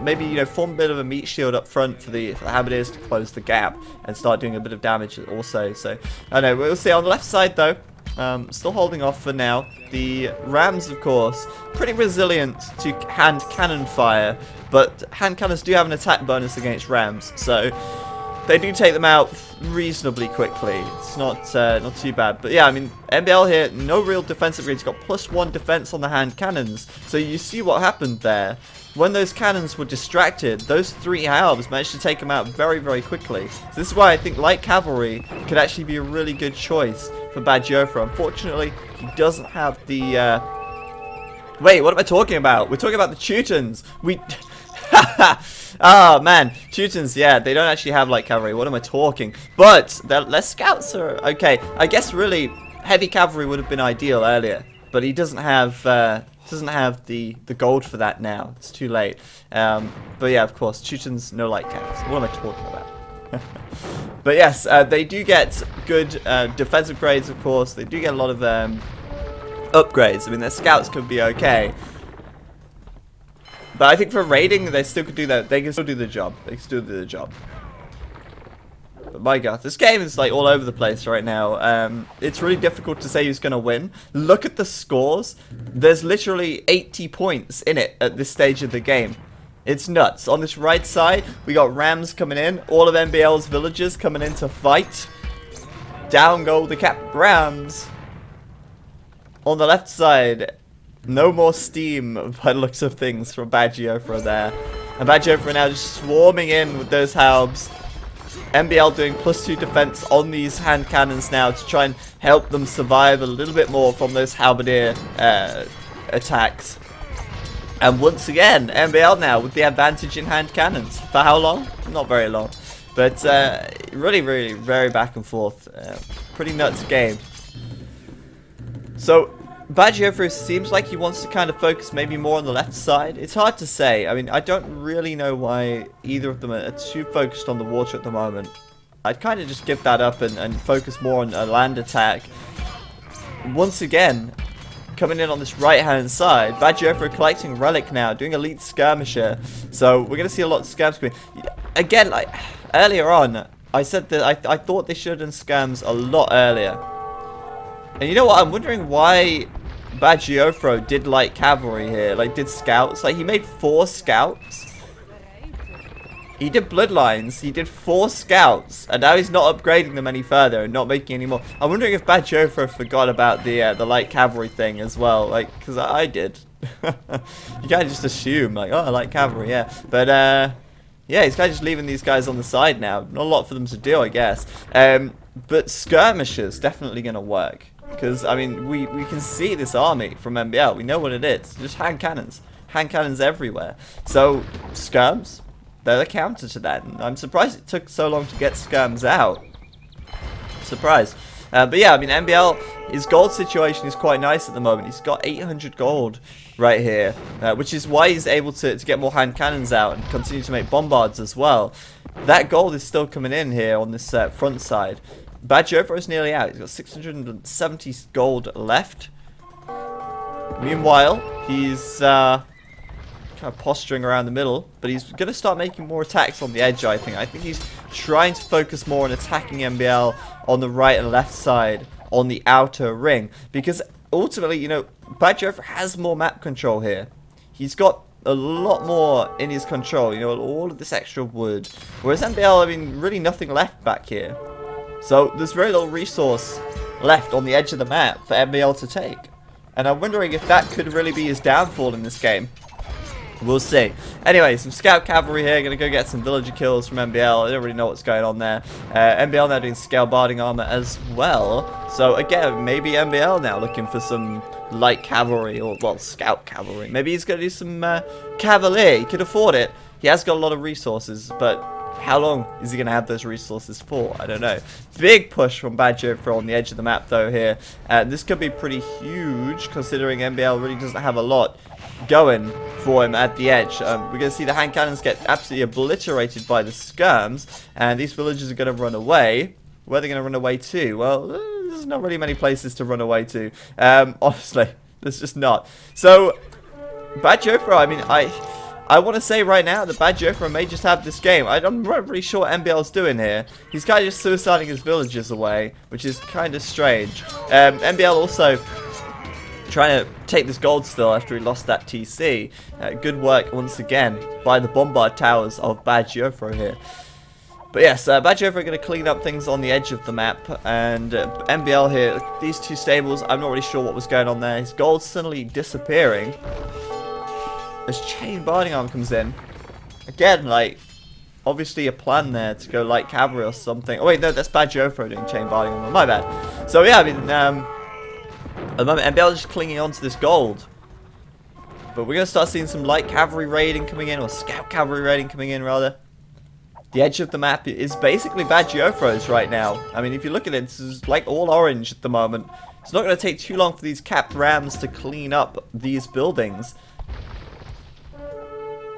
Maybe, you know, form a bit of a meat shield up front for the halberdiers to close the gap and start doing a bit of damage also. So, I don't know, we'll see. On the left side, though, still holding off for now. The Rams, of course, pretty resilient to hand cannon fire, but hand cannons do have an attack bonus against Rams, so they do take them out reasonably quickly. It's not too bad. But yeah, I mean, MBL here, no real defensive grades. Got +1 defense on the hand cannons. So you see what happened there. When those cannons were distracted, those 3 halbs managed to take them out very, very quickly. So this is why I think light cavalry could actually be a really good choice for Bajiofa. Unfortunately, he doesn't have the... Wait, what am I talking about? We're talking about the Teutons. Oh man, Teutons, yeah, they don't actually have light cavalry. What am I talking? But their scouts are okay. I guess really heavy cavalry would have been ideal earlier, but he doesn't have the gold for that now. It's too late. But yeah, of course, Teutons, no light cannons. What am I talking about? But yes, they do get good defensive grades, of course. They do get a lot of upgrades. I mean, their scouts could be okay. But I think for raiding, they still could do that. They can still do the job. They can still do the job. But my god, this game is like all over the place right now. It's really difficult to say who's going to win. Look at the scores. There's literally 80 points in it at this stage of the game. It's nuts. On this right side, we got Rams coming in. All of MBL's villagers coming in to fight. Down go the Cap Rams. On the left side, no more steam by the looks of things from Bajiofa there. And Bajiofa now just swarming in with those halbs. MBL doing +2 defense on these hand cannons now to try and help them survive a little bit more from those halberdier attacks. And once again, MBL now with the advantage in hand cannons. For how long? Not very long. But really, really very back and forth. Pretty nuts game. So Bajiofa seems like he wants to kind of focus maybe more on the left side. It's hard to say. I mean, I don't really know why either of them are too focused on the water at the moment. I'd kind of just give that up and focus more on a land attack. Once again, coming in on this right-hand side, Bajiofa collecting relic now, doing elite skirmisher. So we're going to see a lot of skirms coming. Again, like earlier on, I said that I thought they should have done skirms a lot earlier. And you know what? I'm wondering why Bajiofa did light cavalry here, like did scouts. Like he made 4 scouts. He did bloodlines. He did 4 scouts, and now he's not upgrading them any further and not making any more. I'm wondering if Bajiofa forgot about the light cavalry thing as well, like because I did. You can't just assume like, oh, light cavalry, yeah. But yeah, he's kind of just leaving these guys on the side now. Not a lot for them to do, I guess. But skirmishers definitely gonna work. Because, I mean, we can see this army from MBL. We know what it is. Just hand cannons. Hand cannons everywhere. So, skirms, they're the counter to that. And I'm surprised it took so long to get skirms out. Surprised. But yeah, I mean, MBL, his gold situation is quite nice at the moment. He's got 800 gold right here. Which is why he's able to get more hand cannons out and continue to make bombards as well. That gold is still coming in here on this front side. Bajiofa is nearly out. He's got 670 gold left. Meanwhile, he's kind of posturing around the middle, but he's going to start making more attacks on the edge, I think. I think he's trying to focus more on attacking MBL on the right and left side, on the outer ring. Because ultimately, you know, Bajiofa has more map control here. He's got a lot more in his control, you know, all of this extra wood. Whereas MBL, I mean, really nothing left back here. So there's very little resource left on the edge of the map for MBL to take. And I'm wondering if that could really be his downfall in this game. We'll see. Anyway, some scout cavalry here. Gonna go get some villager kills from MBL. I don't really know what's going on there. MBL now doing scale barding armor as well. So again, maybe MBL now looking for some light cavalry, or well, scout cavalry. Maybe he's gonna do some cavalier. He could afford it. He has got a lot of resources, but how long is he going to have those resources for? I don't know. Big push from Bajiofa on the edge of the map, though, here. This could be pretty huge, considering MBL really doesn't have a lot going for him at the edge. We're going to see the hand cannons get absolutely obliterated by the skirms, and these villagers are going to run away. Where are they going to run away to? Well, there's not really many places to run away to. Honestly, there's just not. So, Bad Jofro, I mean, I want to say right now that Bad Jofro may just have this game. I'm not really sure what MBL's doing here. He's kind of just suiciding his villagers away, which is kind of strange. MBL also trying to take this gold still after he lost that TC. Good work once again by the Bombard Towers of Bad Jofro here. But yes, Bad Jofro are going to clean up things on the edge of the map, and MBL here, these two stables, I'm not really sure what was going on there. His gold's suddenly disappearing as Chain Binding Arm comes in. Again, like, obviously a plan there to go light cavalry or something. Oh wait, no, that's Bad Jofro doing Chain Binding Arm, my bad. So yeah, I mean, at the moment, MBL is just clinging on to this gold. But we're going to start seeing some light cavalry raiding coming in, or scout cavalry raiding coming in, rather. The edge of the map is basically Bad Jofro's right now. I mean, if you look at it, it's like all orange at the moment. It's not going to take too long for these capped rams to clean up these buildings.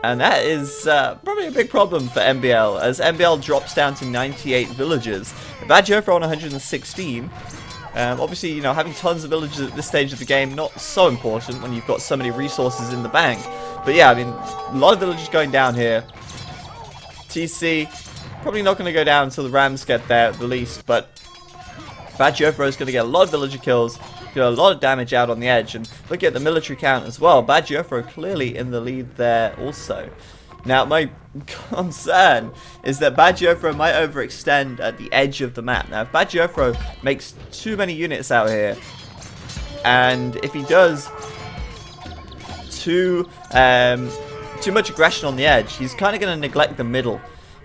And that is probably a big problem for MBL, as MBL drops down to 98 villagers. Bad Jofro on 116. Obviously, you know, having tons of villagers at this stage of the game, not so important when you've got so many resources in the bank. But yeah, I mean, a lot of villagers going down here. TC, probably not going to go down until the Rams get there at the least, but Bad Jofro is going to get a lot of villager kills, get a lot of damage out on the edge, and look at the military count as well. Bad Jofro clearly in the lead there also. Now, my concern is that Bad Jofro might overextend at the edge of the map. Now, if Bad Jofro makes too many units out here, and if he does too much aggression on the edge, he's kind of going to neglect the middle.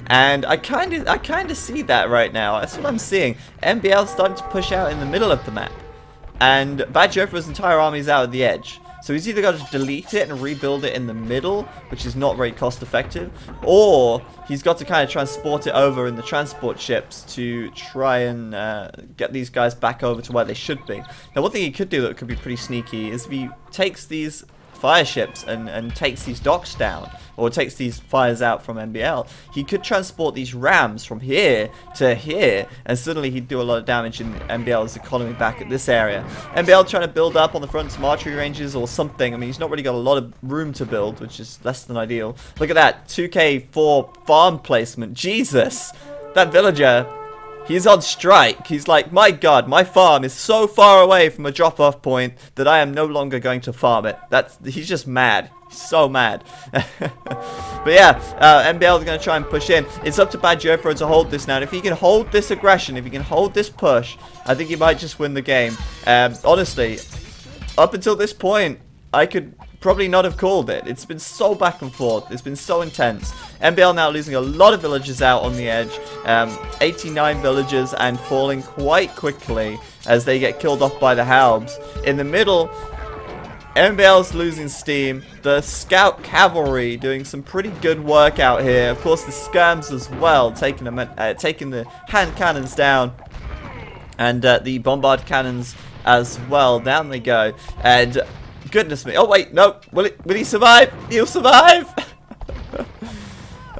And I kind of see that right now. That's what I'm seeing. MBL starting to push out in the middle of the map, and Bad Jofro's entire army is out at the edge. So he's either got to delete it and rebuild it in the middle, which is not very cost effective, or he's got to kind of transport it over in the transport ships to try and get these guys back over to where they should be. Now, one thing he could do that could be pretty sneaky is if he takes these fire ships and takes these docks down, or takes these fires out from MBL, he could transport these rams from here to here, and suddenly he'd do a lot of damage in MBL's economy back at this area. MBL trying to build up on the front some archery ranges or something. I mean, he's not really got a lot of room to build, which is less than ideal. Look at that, 2k4 farm placement. Jesus, that villager, he's on strike. He's like, my god, my farm is so far away from a drop-off point that I am no longer going to farm it. He's just mad. He's so mad. But yeah, MBL is going to try and push in. It's up to Bad Jofro to hold this now. And if he can hold this aggression, if he can hold this push, I think he might just win the game. Honestly, up until this point, I could probably not have called it. It's been so back and forth. It's been so intense. MBL now losing a lot of villagers out on the edge. 89 villagers, and falling quite quickly as they get killed off by the Halbs. In the middle, MBL's losing steam. The Scout Cavalry doing some pretty good work out here. Of course, the Skirms as well, taking the hand cannons down. And the Bombard cannons as well. Down they go. And goodness me. Oh, wait, no. Will he survive? He'll survive.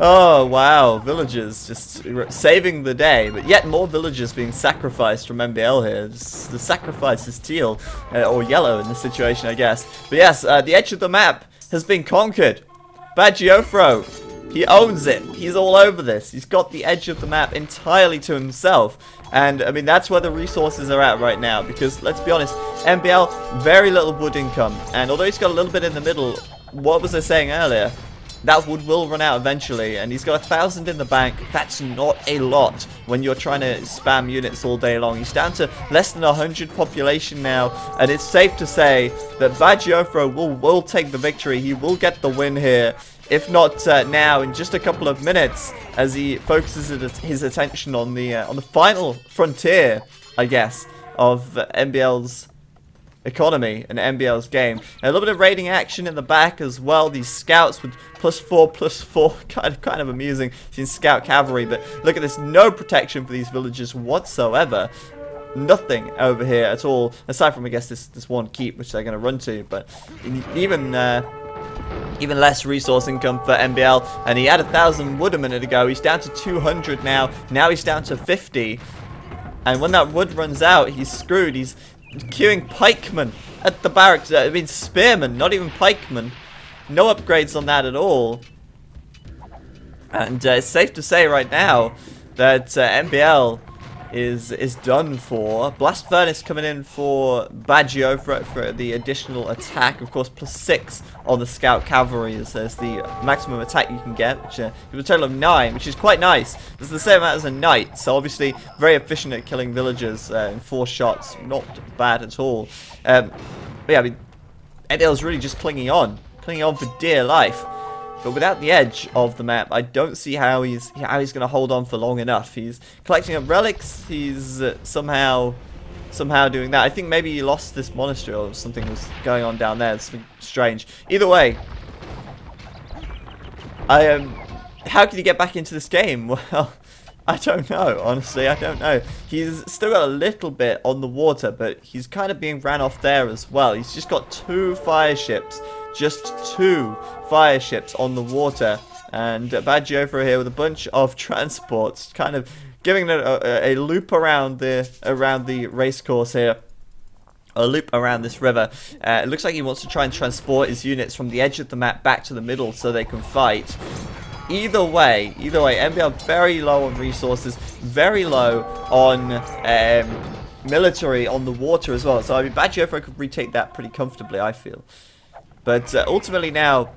Oh, wow. Villagers just saving the day. But yet more villagers being sacrificed from MBL here. The sacrifice is teal. Or yellow in this situation, I guess. But yes, the edge of the map has been conquered. Bad Jofro, he owns it. He's all over this. He's got the edge of the map entirely to himself. And, I mean, that's where the resources are at right now. Because, let's be honest, MBL, very little wood income. And although he's got a little bit in the middle, what was I saying earlier? That wood will run out eventually, and he's got 1,000 in the bank. That's not a lot when you're trying to spam units all day long. He's down to less than 100 population now, and it's safe to say that Bad Jofro will take the victory. He will get the win here, if not now, in just a couple of minutes, as he focuses his attention on the final frontier, I guess, of MBL's economy and MBL's game. And a little bit of raiding action in the back as well. These scouts with +4/+4, kind of amusing seeing scout cavalry, but look at this, no protection for these villagers whatsoever. Nothing over here at all, aside from, I guess, this one keep which they're going to run to. But even less resource income for MBL, and he had 1,000 wood a minute ago. He's down to 200 now. Now he's down to 50. And when that wood runs out, he's screwed. He's queuing pikemen at the barracks. I mean, spearmen, not even pikemen. No upgrades on that at all. And it's safe to say right now that MBL is done for. Blast Furnace coming in for Baggio for the additional attack. Of course, +6 on the Scout Cavalry is the maximum attack you can get, which is a total of 9, which is quite nice. It's the same amount as a knight, so obviously very efficient at killing villagers in 4 shots. Not bad at all. But yeah, I mean, MBL's really just clinging on for dear life. But without the edge of the map, I don't see how he's going to hold on for long enough. He's collecting up relics. He's somehow doing that. I think maybe he lost this monastery or something was going on down there. It's something strange. Either way, how can he get back into this game? Well, I don't know. Honestly, I don't know. He's still got a little bit on the water, but he's kind of being ran off there as well. He's just got 2 fire ships. Just 2 fire ships on the water, and Baggio over here with a bunch of transports, kind of giving it a loop around the race course here, a loop around this river. It looks like he wants to try and transport his units from the edge of the map back to the middle so they can fight. Either way, MBL very low on resources, very low on military on the water as well. So I mean, Baggio could retake that pretty comfortably, I feel. But ultimately now,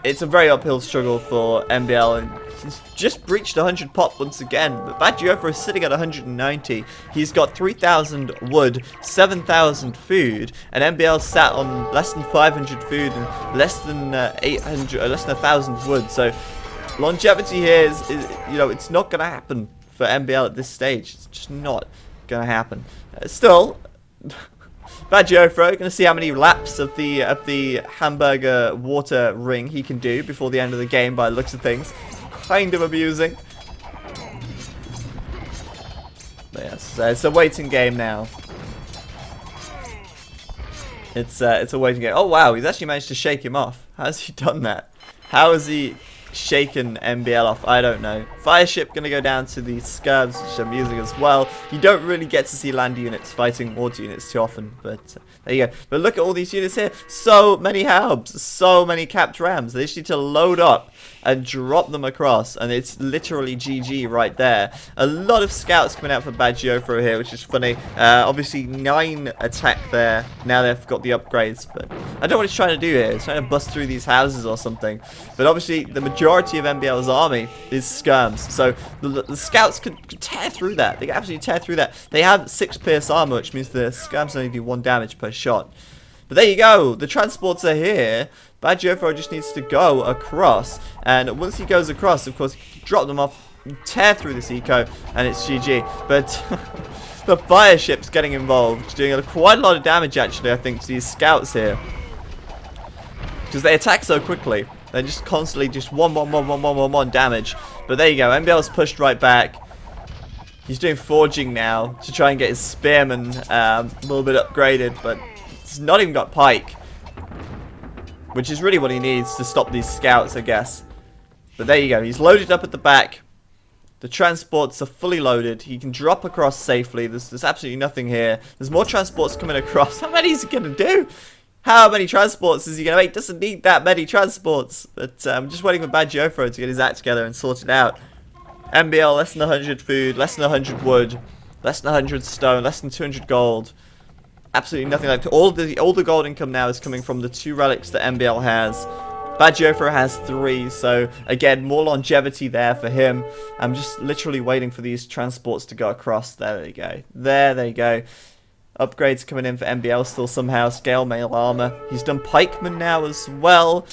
it's a very uphill struggle for MBL, and he's just breached 100 pop once again. But Baggio is sitting at 190. He's got 3,000 wood, 7,000 food, and MBL sat on less than 500 food and less than 1,000 wood. So longevity here is it's not going to happen for MBL at this stage. It's just not going to happen. Still. Baggio gonna see how many laps of the Hamburger water ring he can do before the end of the game by the looks of things. Kind of amusing. But yes, it's a waiting game now. It's a waiting game. Oh wow, he's actually managed to shake him off. How's he done that? How has he shaken MBL off? I don't know. Fireship gonna go down to the Scurbs, which I'm using as well. You don't really get to see land units fighting water units too often, but there you go. But look at all these units here. So many Halbs, so many capped rams. They just need to load up and drop them across, and it's literally GG right there. A lot of scouts coming out for Baggio here, which is funny. Obviously 9 attack there. Now they've got the upgrades, but I don't know what he's trying to do here. He's trying to bust through these houses or something. But obviously the majority of MBL's army is skirms, so the scouts could tear through that. They can absolutely tear through that. They have 6 pierce armor, which means the skirms only do 1 damage per shot. But there you go. The transports are here. Baggio just needs to go across, and once he goes across, of course, drop them off, tear through this eco, and it's GG. But the fire ship's getting involved, doing quite a lot of damage actually, I think, to these scouts here, because they attack so quickly. They're just constantly just one damage. But there you go. MBL's pushed right back. He's doing forging now to try and get his spearmen a little bit upgraded, but he's not even got pike, which is really what he needs to stop these scouts, I guess. But there you go. He's loaded up at the back. The transports are fully loaded. He can drop across safely. There's absolutely nothing here. There's more transports coming across. How many is he going to do? How many transports is he going to make? Doesn't need that many transports. But I'm just waiting for Baggio to get his act together and sort it out. MBL, less than 100 food, less than 100 wood, less than 100 stone, less than 200 gold. Absolutely nothing. Like all the gold income now is coming from the 2 relics that MBL has. Baggio has 3, so again, more longevity there for him. I'm just literally waiting for these transports to go across. There they go. There they go. Upgrades coming in for MBL still somehow. Scale mail armor. He's done pikemen now as well.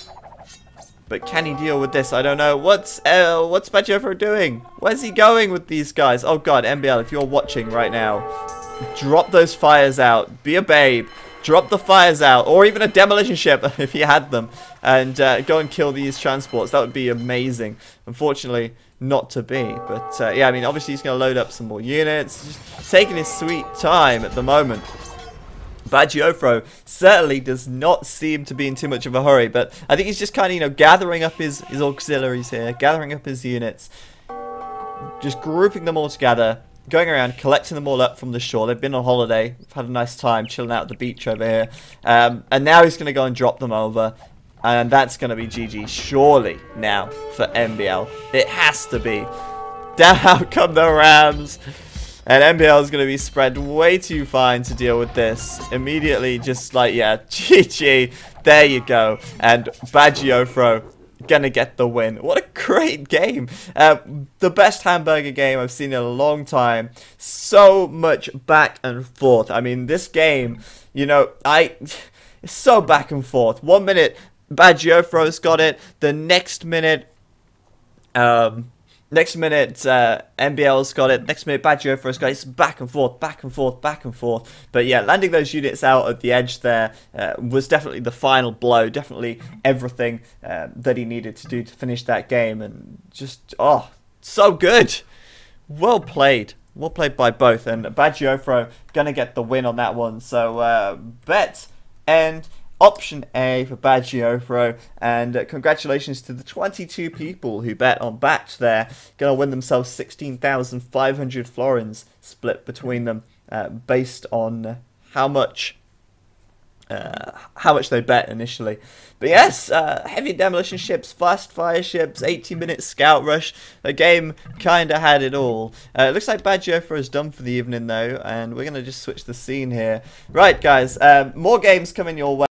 But can he deal with this? I don't know. What's Baggio doing? Where's he going with these guys? Oh god, MBL, if you're watching right now, drop those fires out. Be a babe. Drop the fires out. Or even a demolition ship if you had them. And go and kill these transports. That would be amazing. Unfortunately, not to be. But yeah, I mean, obviously he's going to load up some more units. Just taking his sweet time at the moment. Baggio certainly does not seem to be in too much of a hurry. But I think he's just kind of, gathering up his auxiliaries here. Gathering up his units. Just grouping them all together. going around collecting them all up from the shore. They've been on holiday, had a nice time chilling out at the beach over here, and now he's going to go and drop them over, and that's going to be GG surely now for NBL. It has to be. Down come the Rams, and NBL is going to be spread way too fine to deal with this. Immediately, just like, yeah, GG, there you go, and Bagiofro gonna get the win. What a great game. The best Hamburger game I've seen in a long time. So much back and forth. I mean, this game, you know, it's so back and forth. 1 minute Bagiofro's got it, the next minute NBL's got it, next minute Bagiofro's got it. It's back and forth, back and forth, back and forth. But yeah, landing those units out at the edge there was definitely the final blow, definitely everything that he needed to do to finish that game, and just, oh, so good. Well played by both, and Bagiofro gonna get the win on that one. So bet and option A for Bagiofro, and congratulations to the 22 people who bet on Batch there. Gonna win themselves 16,500 florins split between them based on how much they bet initially. But yes, heavy demolition ships, fast fire ships, 80-minute scout rush. The game kind of had it all. It looks like Bagiofro is done for the evening though, and we're going to just switch the scene here. Right guys, more games coming your way.